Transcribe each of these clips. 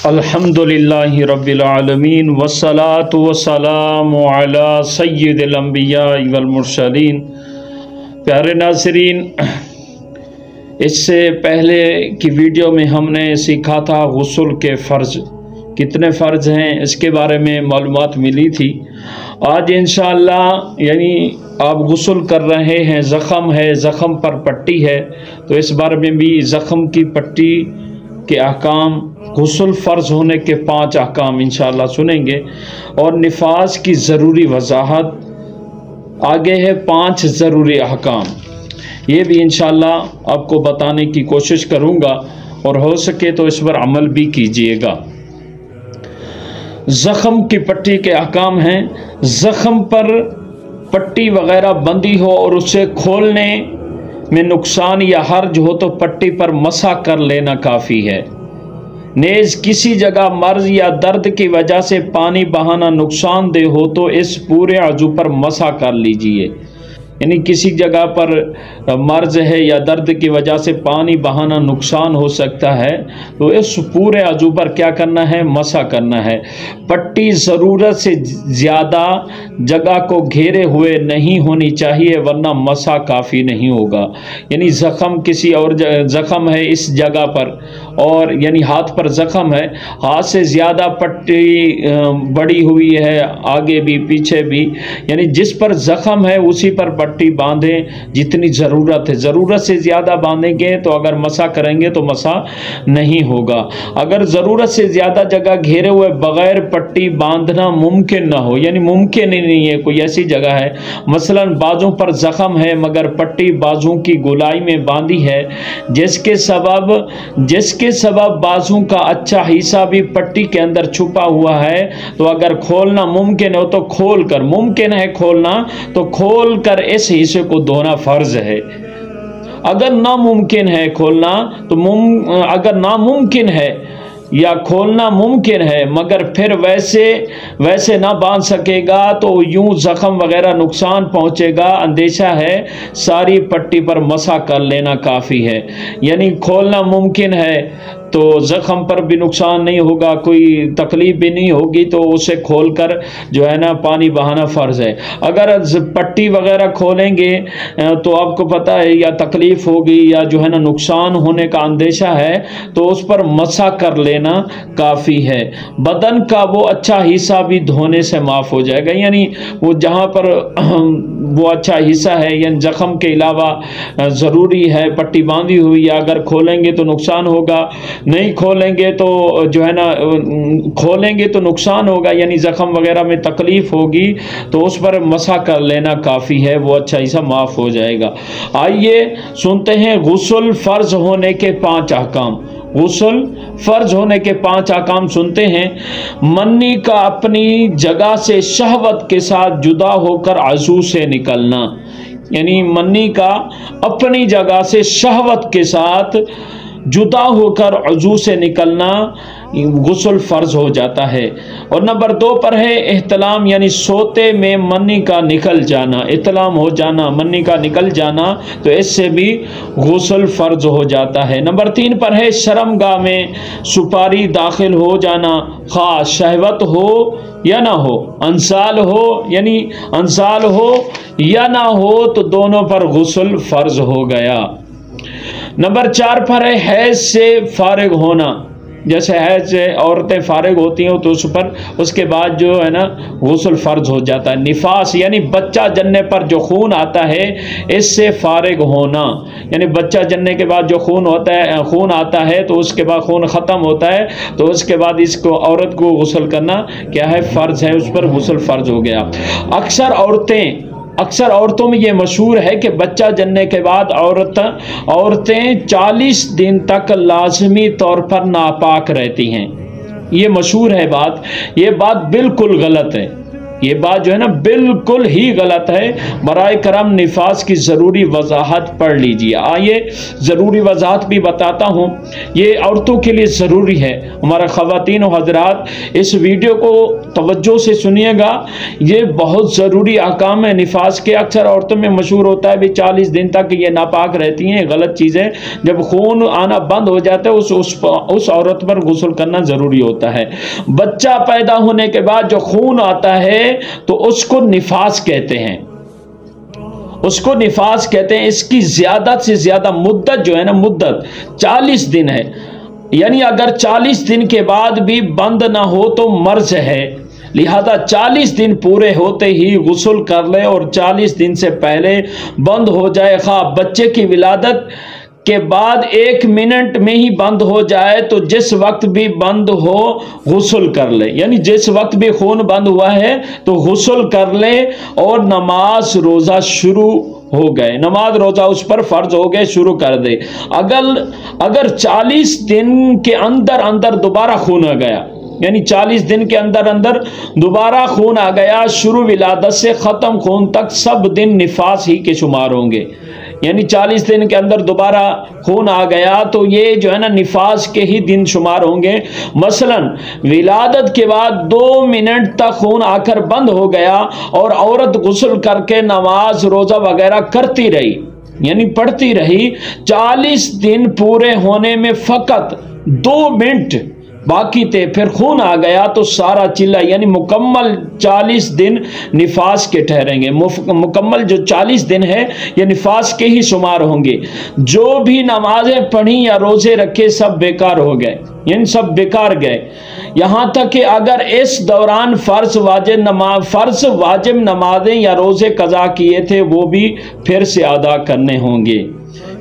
الحمدللہ رب العالمین والصلاة والسلام علی سید الانبیاء والمرسلین۔ پیارے ناظرین، اس سے پہلے کی ویڈیو میں ہم نے سیکھا تھا غسل کے فرض کتنے فرض ہیں، اس کے بارے میں معلومات ملی تھی۔ آج انشاءاللہ یعنی آپ غسل کر رہے ہیں، زخم ہے، زخم پر پٹی ہے، تو اس بارے میں بھی زخم کی پٹی کے احکام، غسل فرض ہونے کے 5 احکام انشاءاللہ سنیں گے، اور نفاس کی ضروری وضاحت آگے ہے 5 ضروری احکام، یہ بھی انشاءاللہ آپ کو بتانے کی کوشش کروں گا، اور ہو سکے تو اس پر عمل بھی کیجئے گا۔ زخم کی پٹی کے احکام ہیں، زخم پر پٹی وغیرہ بندی ہو اور اسے کھولنے میں نقصان یا حرج ہو تو پٹی پر مسح کر لینا کافی ہے۔ نیز کسی جگہ مرض یا درد کی وجہ سے پانی بہانا نقصان دہ ہو تو اس پورے عضو پر مسح کر لیجئے، یعنی کسی جگہ پر مرض ہے یا درد کی وجہ سے پانی بہانا نقصان ہو سکتا ہے تو اس پورے عضو پر کیا کرنا ہے؟ مسح کرنا ہے۔ پٹی ضرورت سے زیادہ جگہ کو گھیرے ہوئے نہیں ہونی چاہیے ورنہ مسح کافی نہیں ہوگا، یعنی زخم کسی اور زخم ہے اس جگہ پر، اور یعنی ہاتھ پر زخم ہے، ہاتھ سے زیادہ پٹی بڑی ہوئی ہے، آگے بھی پیچھے بھی، یعنی جس پر زخم ہے اسی پر پٹی باندھیں جتنی ضرورت ہے۔ ضرورت سے زیادہ باندھیں گے تو اگر مسح کریں گے تو مسح نہیں ہوگا۔ اگر ضرورت سے زیادہ جگہ گھیرے ہوئے بغیر پٹی باندھنا ممکن نہ ہو، یعنی ممکن ہی نہیں ہے، کوئی ایسی جگہ ہے مثلا بازوں پر زخم ہے مگر پٹی بازوں کی گولائی میں باندھی ہے جس کے سبب بازوں کا اچھا حصہ بھی پٹی کے اندر چھپا ہوا ہے، تو اگر کھولنا ممکن ہو تو ممکن ہے کھولنا تو کھول کر اس حصے کو دھونا فرض ہے۔ اگر ناممکن ہے کھولنا تو اگر ناممکن ہے یا کھولنا ممکن ہے مگر پھر ویسے نہ باندھ سکے گا تو یوں زخم وغیرہ نقصان پہنچے گا، اندیشہ ہے، ساری پٹی پر مسح کر لینا کافی ہے۔ یعنی کھولنا ممکن ہے تو زخم پر بھی نقصان نہیں ہوگا، کوئی تکلیف بھی نہیں ہوگی، تو اسے کھول کر جو ہے نا پانی بہانا فرض ہے۔ اگر پٹی وغیرہ کھولیں گے تو آپ کو پتہ ہے یا تکلیف ہوگی یا جو ہے نا نقصان ہونے کا اندیشہ ہے تو اس پر مسح کر لینا کافی ہے۔ بدن کا وہ اچھا حصہ بھی دھونے سے معاف ہو جائے گا، یعنی وہ جہاں پر وہ اچھا حصہ ہے، یعنی زخم کے علاوہ ضروری ہے پٹی باندھی ہوئی، یا اگر کھولیں گے تو نقصان ہوگا، نہیں کھولیں گے تو جو ہے نا کھولیں گے تو نقصان ہوگا، یعنی زخم وغیرہ میں تکلیف ہوگی تو اس پر مسح کر لینا کافی ہے، وہ اچھا حصہ معاف ہو جائے گا۔ آئیے سنتے ہیں غسل فرض ہونے کے 5 احکام۔ غسل فرض ہونے کے 5 احکام سنتے ہیں۔ منی کا اپنی جگہ سے شہوت کے ساتھ جدا ہو کر عضو سے نکلنا، یعنی منی کا اپنی جگہ سے شہوت کے ساتھ جدا ہو کر عضو سے نکلنا غسل فرض ہو جاتا ہے۔ اور نمبر 2 پر ہے احتلام، یعنی سوتے میں منی کا نکل جانا، احتلام ہو جانا، منی کا نکل جانا، تو اس سے بھی غسل فرض ہو جاتا ہے۔ نمبر 3 پر ہے شرمگاہ میں سپاری داخل ہو جانا، خواہ شہوت ہو یا نہ ہو، انسال ہو یا نہ ہو تو دونوں پر غسل فرض ہو گیا۔ نمبر 4 پر ہے حیض سے فارغ ہونا، جیسے حیض سے عورتیں فارغ ہوتی ہیں تو اس کے بعد جو ہے نا غسل فرض ہو جاتا ہے۔ نفاس یعنی بچہ جننے پر جو خون آتا ہے اس سے فارغ ہونا، یعنی بچہ جننے کے بعد جو خون آتا ہے تو اس کے بعد خون ختم ہوتا ہے تو اس کے بعد عورت کو غسل کرنا کیا ہے؟ فرض ہے، اس پر غسل فرض ہو گیا۔ اکثر عورتوں میں یہ مشہور ہے کہ بچہ جننے کے بعد عورتیں 40 دن تک لازمی طور پر ناپاک رہتی ہیں، یہ مشہور ہے بات، یہ بات بالکل غلط ہے، یہ بات جو ہے نا بالکل ہی غلط ہے۔ برائے کرم نفاس کی ضروری وضاحت پڑھ لیجیے۔ آئیے ضروری وضاحت بھی بتاتا ہوں، یہ عورتوں کے لیے ضروری ہے۔ ہمارا خواتین و حضرات اس ویڈیو کو توجہ سے سنیے گا، یہ بہت ضروری احکام ہے نفاس کے۔ اکثر عورتوں میں مشہور ہوتا ہے بھی 40 دن تک یہ ناپاک رہتی ہیں، غلط چیز ہے۔ جب خون آنا بند ہو جاتا ہے اس عورت پر غسل کرنا ضروری ہوتا ہے۔ بچہ پیدا ہونے کے بعد جو خون آتا ہے تو اس کو نفاس کہتے ہیں، اس کو نفاس کہتے ہیں۔ اس کی زیادہ سے زیادہ مدت جو ہے نا، مدت 40 دن ہے، یعنی اگر 40 دن کے بعد بھی بند نہ ہو تو مرض ہے، لہذا 40 دن پورے ہوتے ہی غسل کر لے، اور 40 دن سے پہلے بند ہو جائے، خواہ بچے کی ولادت کے بعد 1 منٹ میں ہی بند ہو جائے تو جس وقت بھی بند ہو غسل کر لے، یعنی جس وقت بھی خون بند ہوا ہے تو غسل کر لے، اور نماز روزہ شروع ہو گئے، نماز روزہ اس پر فرض ہو گئے، شروع کر دے۔ اگر 40 دن کے اندر دوبارہ خون آ گیا، یعنی 40 دن کے اندر دوبارہ خون آ گیا، شروع ولادت سے ختم خون تک سب دن نفاس ہی کے شمار ہوں گے۔ یعنی 40 دن کے اندر دوبارہ خون آ گیا تو یہ جو ہے نا نفاس کے ہی دن شمار ہوں گے۔ مثلا ولادت کے بعد 2 منٹ تک خون آ کر بند ہو گیا اور عورت غسل کر کے نماز روزہ وغیرہ کرتی رہی، یعنی پڑھتی رہی، 40 دن پورے ہونے میں فقط 2 منٹ باقی تھے، پھر خون آ گیا تو سارا چلا، یعنی مکمل 40 دن نفاس کے ٹھہریں گے۔ مکمل جو 40 دن ہے یہ نفاس کے ہی شمار ہوں گے۔ جو بھی نمازیں پڑھی یا روزے رکھے سب بیکار ہو گئے، یعنی سب بیکار گئے، یہاں تک کہ اگر اس دوران فرض واجب نمازیں یا روزے قضا کیے تھے وہ بھی پھر سے ادا کرنے ہوں گے۔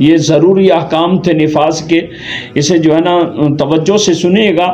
یہ ضروری احکام تھے نفاس کے، اسے جو ہے نا توجہ سے سنیے گا۔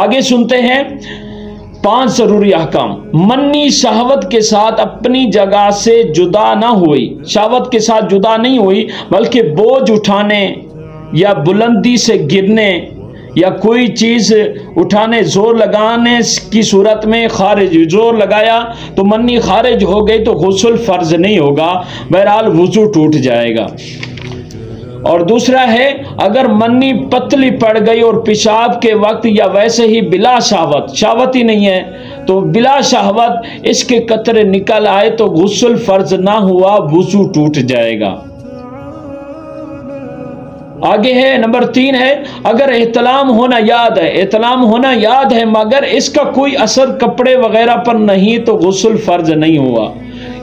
آگے سنتے ہیں 5 ضروری احکام۔ منی شہوت کے ساتھ اپنی جگہ سے جدا نہ ہوئی، شہوت کے ساتھ جدا نہیں ہوئی بلکہ بوجھ اٹھانے یا بلندی سے گرنے یا کوئی چیز اٹھانے، زور لگانے کی صورت میں خارج، زور لگایا تو منی خارج ہو گئی تو غسل فرض نہیں ہوگا، بہرحال وضو ٹوٹ جائے گا۔ اور دوسرا ہے اگر منی پتلی پڑ گئی اور پیشاب کے وقت یا ویسے ہی بلا شہوت، شہوت ہی نہیں ہے تو بلا شہوت اس کے قطرے نکل آئے تو غسل فرض نہ ہوا، وضو ٹوٹ جائے گا۔ آگے ہے نمبر 3 ہے اگر احتلام ہونا یاد ہے، احتلام ہونا یاد ہے مگر اس کا کوئی اثر کپڑے وغیرہ پر نہیں تو غسل فرض نہیں ہوا،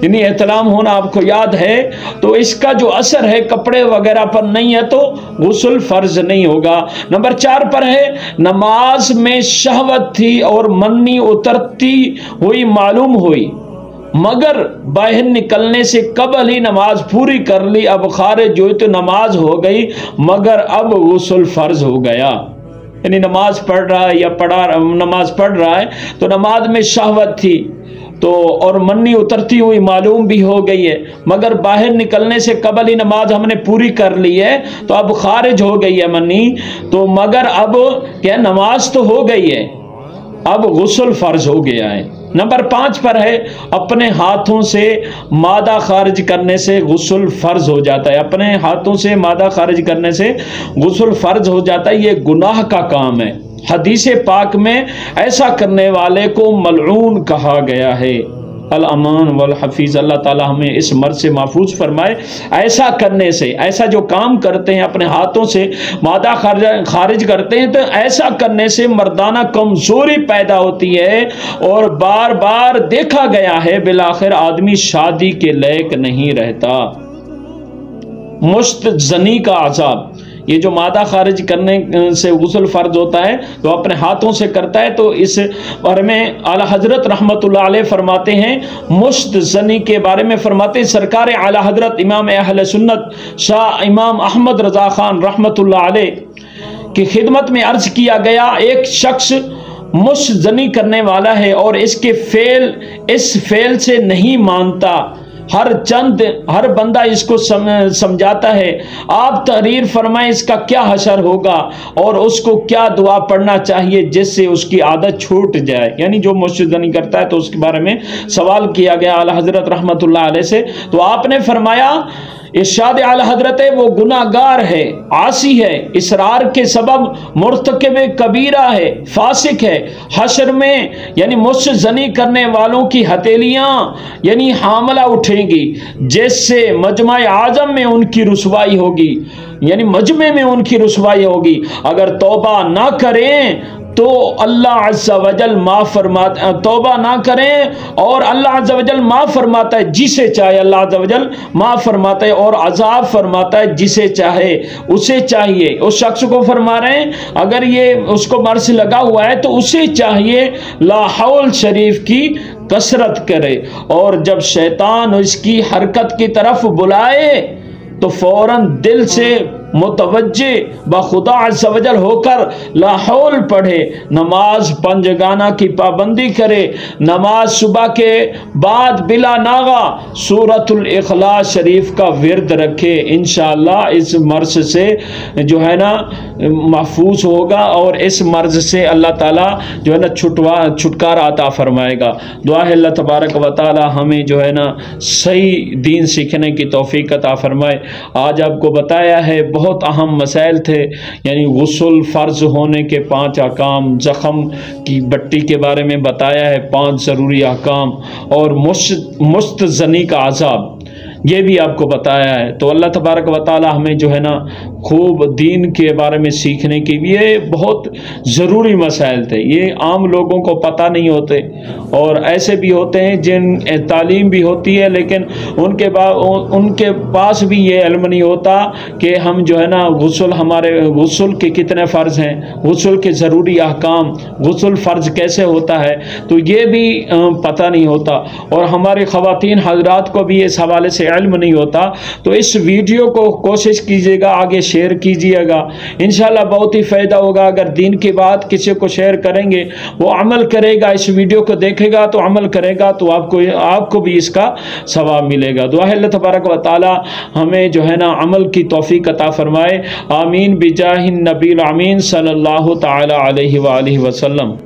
یعنی احتلام ہونا آپ کو یاد ہے تو اس کا جو اثر ہے کپڑے وغیرہ پر نہیں ہے تو غسل فرض نہیں ہوگا۔ نمبر 4 پر ہے نماز میں شہوت تھی اور منی اترتی ہوئی معلوم ہوئی مگر باہر نکلنے سے قبل ہی نماز پوری کر لی، اب خارج ہوئی تو نماز ہو گئی مگر اب غسل فرض ہو گیا، یعنی نماز پڑھ رہا ہے یا نماز پڑھ رہا ہے تو نماز میں شہوت تھی تو اور منی اترتی ہوئی معلوم بھی ہو گئی ہے مگر باہر نکلنے سے قبل ہی نماز ہم نے پوری کر لی ہے تو اب خارج ہو گئی ہے منی تو، مگر اب کیا نماز تو ہو گئی ہے، اب غسل فرض ہو گیا ہے۔ نمبر 5 پر ہے اپنے ہاتھوں سے مادہ خارج کرنے سے غسل فرض ہو جاتا ہے، اپنے ہاتھوں سے مادہ خارج کرنے سے غسل فرض ہو جاتا ہے، یہ گناہ کا کام ہے۔ حدیث پاک میں ایسا کرنے والے کو ملعون کہا گیا ہے۔ الامان والحفیظ، اللہ تعالی ہمیں اس مرض سے محفوظ فرمائے۔ ایسا کرنے سے، ایسا جو کام کرتے ہیں اپنے ہاتھوں سے مادہ خارج کرتے ہیں تو ایسا کرنے سے مردانہ کمزوری پیدا ہوتی ہے اور بار بار دیکھا گیا ہے بالآخر آدمی شادی کے لائق نہیں رہتا۔ مشت زنی کا عذاب، یہ جو مادہ خارج کرنے سے غسل فرض ہوتا ہے تو اپنے ہاتھوں سے کرتا ہے تو اس بارے میں اعلیٰ حضرت رحمت اللہ علیہ فرماتے ہیں، مشت زنی کے بارے میں فرماتے ہیں سرکار اعلیٰ حضرت امام اہل سنت شاہ امام احمد رضا خان رحمت اللہ علیہ کی خدمت میں عرض کیا گیا، ایک شخص مشت زنی کرنے والا ہے اور اس فعل سے نہیں مانتا، ہر بندہ اس کو سمجھاتا ہے، آپ تحریر فرمائیں اس کا کیا حشر ہوگا اور اس کو کیا دعا پڑھنا چاہیے جس سے اس کی عادت چھوٹ جائے، یعنی جو مشت زنی کرتا ہے تو اس کے بارے میں سوال کیا گیا اعلیٰ حضرت رحمت اللہ علیہ سے، تو آپ نے فرمایا ارشاد اعلیٰ حضرت وہ گناہ گار ہے، عاصی ہے، اسرار کے سبب مرتکب کبیرہ ہے، فاسق ہے، حشر میں یعنی مشت زنی کرنے والوں کی ہتھیلیاں یعنی حاملہ اٹھیں گی، جس سے مجمع اعظم میں ان کی رسوائی ہوگی، یعنی مجمع میں ان کی رسوائی ہوگی، اگر توبہ نہ کریں تو اللہ عز و جل معاف فرماتا، توبہ نہ کریں اور اللہ عز و جل معاف فرماتا ہے جسے چاہے، اللہ عز و جل معاف فرماتا ہے اور عذاب فرماتا ہے جسے چاہے، اسے چاہیے، اس شخص کو فرما رہے ہیں اگر یہ اس کو مرض لگا ہوا ہے تو اسے چاہیے لا حول شریف کی کثرت کرے، اور جب شیطان اس کی حرکت کی طرف بلائے تو فوراً دل سے متوجہ بخدا عز و جل ہو کر لا حول پڑھے، نماز پنجگانہ کی پابندی کرے، نماز صبح کے بعد بلا ناغہ سورۃ الاخلاص شریف کا ورد رکھے، انشاءاللہ اس مرض سے جو ہے نا محفوظ ہوگا اور اس مرض سے اللہ تعالیٰ جو ہے نا چھٹکارا عطا فرمائے گا۔ دعا ہے اللہ تبارک و تعالی ہمیں جو ہے نا صحیح دین سیکھنے کی توفیق عطا فرمائے۔ آج آپ کو بتایا ہے بہت اہم مسائل تھے، یعنی غسل فرض ہونے کے 5 احکام، زخم کی بٹی کے بارے میں بتایا ہے 5 ضروری احکام، اور مشت زنی کا عذاب یہ بھی آپ کو بتایا ہے۔ تو اللہ تبارک و تعالی ہمیں جو ہے نا خوب دین کے بارے میں سیکھنے کی بھی یہ بہت ضروری مسائل تھے، یہ عام لوگوں کو پتہ نہیں ہوتے، اور ایسے بھی ہوتے ہیں جن تعلیم بھی ہوتی ہے لیکن ان کے پاس بھی یہ علم نہیں ہوتا کہ ہم جو ہے نا غسل کے کتنے فرض ہیں، غسل کے ضروری احکام، غسل فرض کیسے ہوتا ہے، تو یہ بھی پتہ نہیں ہوتا، اور ہماری خواتین حضرات کو بھی اس حوالے سے علم نہیں ہوتا۔ تو اس ویڈیو کو کوشش کیجیے گا آگے شیئر کیجیے گا، انشاءاللہ بہت ہی فائدہ ہوگا۔ اگر دین کی بات کسی کو شیئر کریں گے وہ عمل کرے گا، اس ویڈیو کو دیکھے گا تو عمل کرے گا تو آپ کو بھی اس کا ثواب ملے گا۔ دعا ہے اللہ تبارک و تعالی ہمیں جو ہے نا عمل کی توفیق عطا فرمائے، آمین بجاہ النبی الامین صلی اللہ تعالی علیہ وآلہ وسلم۔